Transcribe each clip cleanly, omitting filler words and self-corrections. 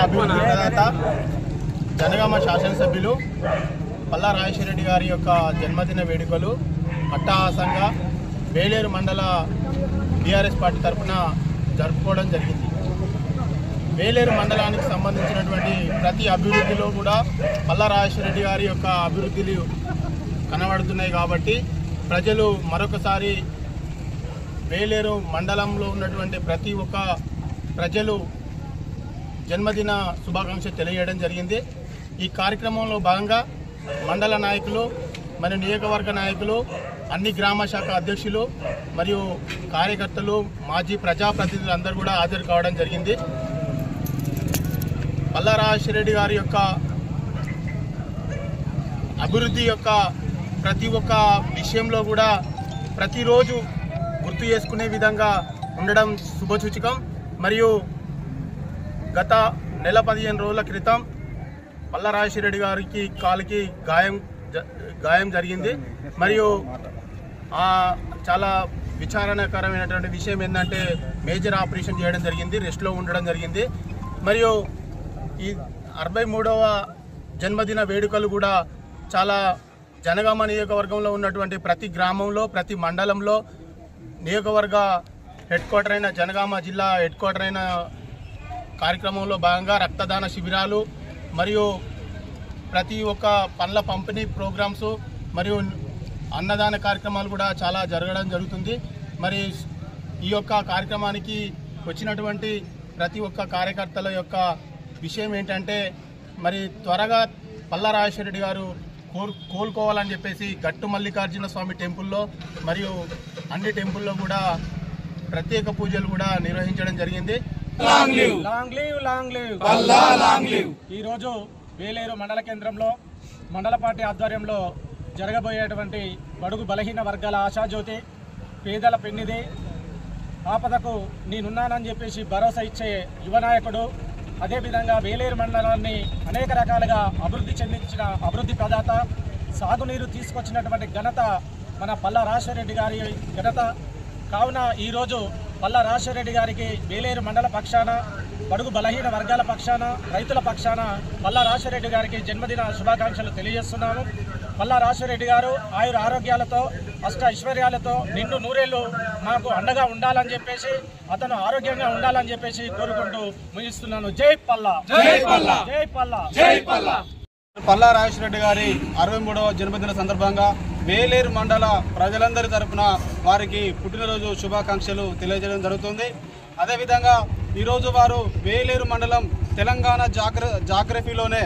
అభివృద్ధి ప్రదాత జనగామ శాసనసభ్యులు పల్లా రాజేశ్వర రెడ్డి గారి యొక్క జన్మదిన వేడుకలు అట్టహాసంగా వేలేరు మండల టీఆర్ఎస్ పార్టీ తరఫున జరుపుకోవడం జరిగింది. వేలేరు మండలానికి సంబంధించినటువంటి ప్రతి అభివృద్ధిలో కూడా పల్లా రాజేశ్వర రెడ్డి గారి యొక్క అభివృద్ధులు కనబడుతున్నాయి. కాబట్టి ప్రజలు మరొకసారి వేలేరు మండలంలో ఉన్నటువంటి ప్రతి ఒక్క ప్రజలు జన్మదిన శుభాకాంక్షలు తెలియజేయడం జరిగింది. ఈ కార్యక్రమంలో భాగంగా మండల నాయకులు మరియు నియోజకవర్గ నాయకులు, అన్ని గ్రామ శాఖ అధ్యక్షులు మరియు కార్యకర్తలు, మాజీ ప్రజాప్రతినిధులు అందరూ కూడా హాజరు కావడం జరిగింది. పల్లా రాజేశ్వర రెడ్డి గారి యొక్క అభివృద్ధి యొక్క ప్రతి ఒక్క విషయంలో కూడా ప్రతిరోజు గుర్తు చేసుకునే విధంగా ఉండడం శుభసూచకం. మరియు గత నెల 15 రోజుల క్రితం పల్లా రాజేశ్వర రెడ్డి గారికి కాలికి గాయం జరిగింది. మరియు చాలా విచారణకరమైనటువంటి విషయం ఏంటంటే మేజర్ ఆపరేషన్ చేయడం జరిగింది, రెస్ట్లో ఉండడం జరిగింది. మరియు ఈ 63వ జన్మదిన వేడుకలు కూడా చాలా జనగామ నియోజకవర్గంలో ఉన్నటువంటి ప్రతి గ్రామంలో, ప్రతి మండలంలో, నియోజకవర్గ హెడ్ క్వార్టర్ అయిన జనగామ జిల్లా హెడ్ క్వార్టర్ అయిన కార్యక్రమంలో భాగంగా రక్తదాన శిబిరాలు మరియు ప్రతి ఒక్క పండ్ల పంపిణీ ప్రోగ్రామ్స్ మరియు అన్నదాన కార్యక్రమాలు కూడా చాలా జరగడం జరుగుతుంది. మరి ఈ యొక్క కార్యక్రమానికి వచ్చినటువంటి ప్రతి ఒక్క కార్యకర్తల యొక్క విషయం ఏంటంటే మరి త్వరగా పల్లా రాజేశ్వర రెడ్డి గారు కోలుకోవాలని చెప్పేసి గట్టు మల్లికార్జున స్వామి టెంపుల్లో మరియు అన్ని టెంపుల్లో కూడా ప్రత్యేక పూజలు కూడా నిర్వహించడం జరిగింది. ఈరోజు వేలేరు మండల కేంద్రంలో మండల పార్టీ ఆధ్వర్యంలో జరగబోయేటువంటి బడుగు బలహీన వర్గాల ఆశాజ్యోతి, పేదల పెన్నిది, ఆపదకు నేనున్నానని చెప్పేసి భరోసా ఇచ్చే యువ నాయకుడు, అదేవిధంగా వేలేరు మండలాన్ని అనేక రకాలుగా అభివృద్ధి చెందించిన అభివృద్ధి ప్రదాత, సాగునీరు తీసుకొచ్చినటువంటి ఘనత మన పల్లా రాజేశ్వర రెడ్డి గారి ఘనత. కావున ఈరోజు పల్లా రాజేశ్వర రెడ్డి గారికి వేలేరు మండల పక్షాన, బడుగు బలహీన వర్గాల పక్షాన, రైతుల పక్షాన పల్లా రాజేశ్వర రెడ్డి గారికి జన్మదిన శుభాకాంక్షలు తెలియజేస్తున్నాము. పల్లా రాజేశ్వర రెడ్డి గారు ఆయుర ఆరోగ్యాలతో, అష్ట ఐశ్వర్యాలతో నిండు నూరేళ్లు మాకు అండగా ఉండాలని చెప్పేసి, అతను ఆరోగ్యంగా ఉండాలని చెప్పేసి కోరుకుంటూ ముగిస్తున్నాను. జై పల్లా, జై పల్లా, జై పల్లా, జై పల్లా. పల్లా రాజేశ్వర రెడ్డి గారి 63వ జన్మదిన సందర్భంగా వేలేరు మండల ప్రజలందరి తరఫున వారికి పుట్టినరోజు శుభాకాంక్షలు తెలియజేయడం జరుగుతుంది. అదేవిధంగా ఈరోజు వారు వేలేరు మండలం తెలంగాణ జాగ్రఫీలోనే,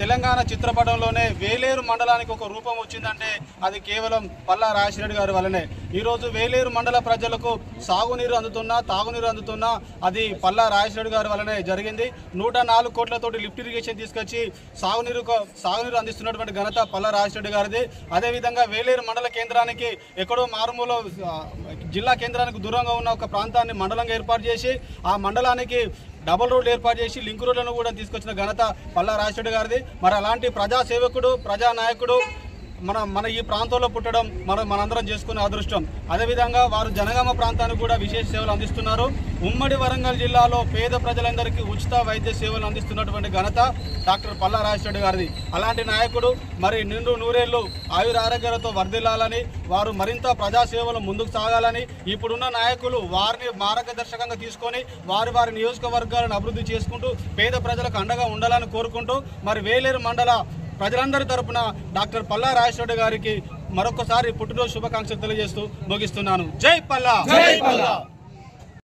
తెలంగాణ చిత్రపటంలోనే వేలేరు మండలానికి ఒక రూపం వచ్చిందంటే అది కేవలం పల్లా రాజేశ్వర రెడ్డి గారి వల్లనే. ఈరోజు వేలేరు మండల ప్రజలకు సాగునీరు అందుతున్నా, తాగునీరు అందుతున్నా అది పల్లా రాజేశ్వర రెడ్డి గారి వల్లనే జరిగింది. 104 కోట్లతోటి లిఫ్ట్ ఇరిగేషన్ తీసుకొచ్చి సాగునీరు అందిస్తున్నటువంటి ఘనత పల్లా రాజేశ్వర రెడ్డి గారిది. అదేవిధంగా వేలేరు మండల కేంద్రానికి ఎక్కడో మారుమూల జిల్లా కేంద్రానికి దూరంగా ఉన్న ఒక ప్రాంతాన్ని మండలంగా ఏర్పాటు చేసి ఆ మండలానికి డబుల్ రోడ్లు ఏర్పాటు చేసి లింక్ రోడ్లను కూడా తీసుకొచ్చిన ఘనత పల్లా రాజేశ్వర రెడ్డి గారిది. మరి అలాంటి ప్రజాసేవకుడు, ప్రజానాయకుడు మన ఈ ప్రాంతంలో పుట్టడం మనందరం చేసుకునే అదృష్టం. అదేవిధంగా వారు జనగామ ప్రాంతానికి కూడా విశేష సేవలు అందిస్తున్నారు. ఉమ్మడి వరంగల్ జిల్లాలో పేద ప్రజలందరికీ ఉచిత వైద్య సేవలు అందిస్తున్నటువంటి ఘనత డాక్టర్ పల్లా రాజేశ్వర రెడ్డి గారిది. అలాంటి నాయకుడు మరి నిండు నూరేళ్లు ఆయుర ఆరోగ్యాలతో వర్ధిల్లాలని, వారు మరింత ప్రజాసేవలు ముందుకు సాగాలని, ఇప్పుడున్న నాయకులు వారిని మార్గదర్శకంగా తీసుకొని వారి నియోజకవర్గాలను అభివృద్ధి చేసుకుంటూ పేద ప్రజలకు అండగా ఉండాలని కోరుకుంటూ మరి వేలేరు మండల ప్రజలందరి తరపున డాక్టర్ పల్లా రాజేశ్వర రెడ్డి గారికి మరొకసారి పుట్టినరోజు శుభాకాంక్షలు తెలియజేస్తూ ముగిస్తున్నాను. జై పల్లా, జై పల్లా.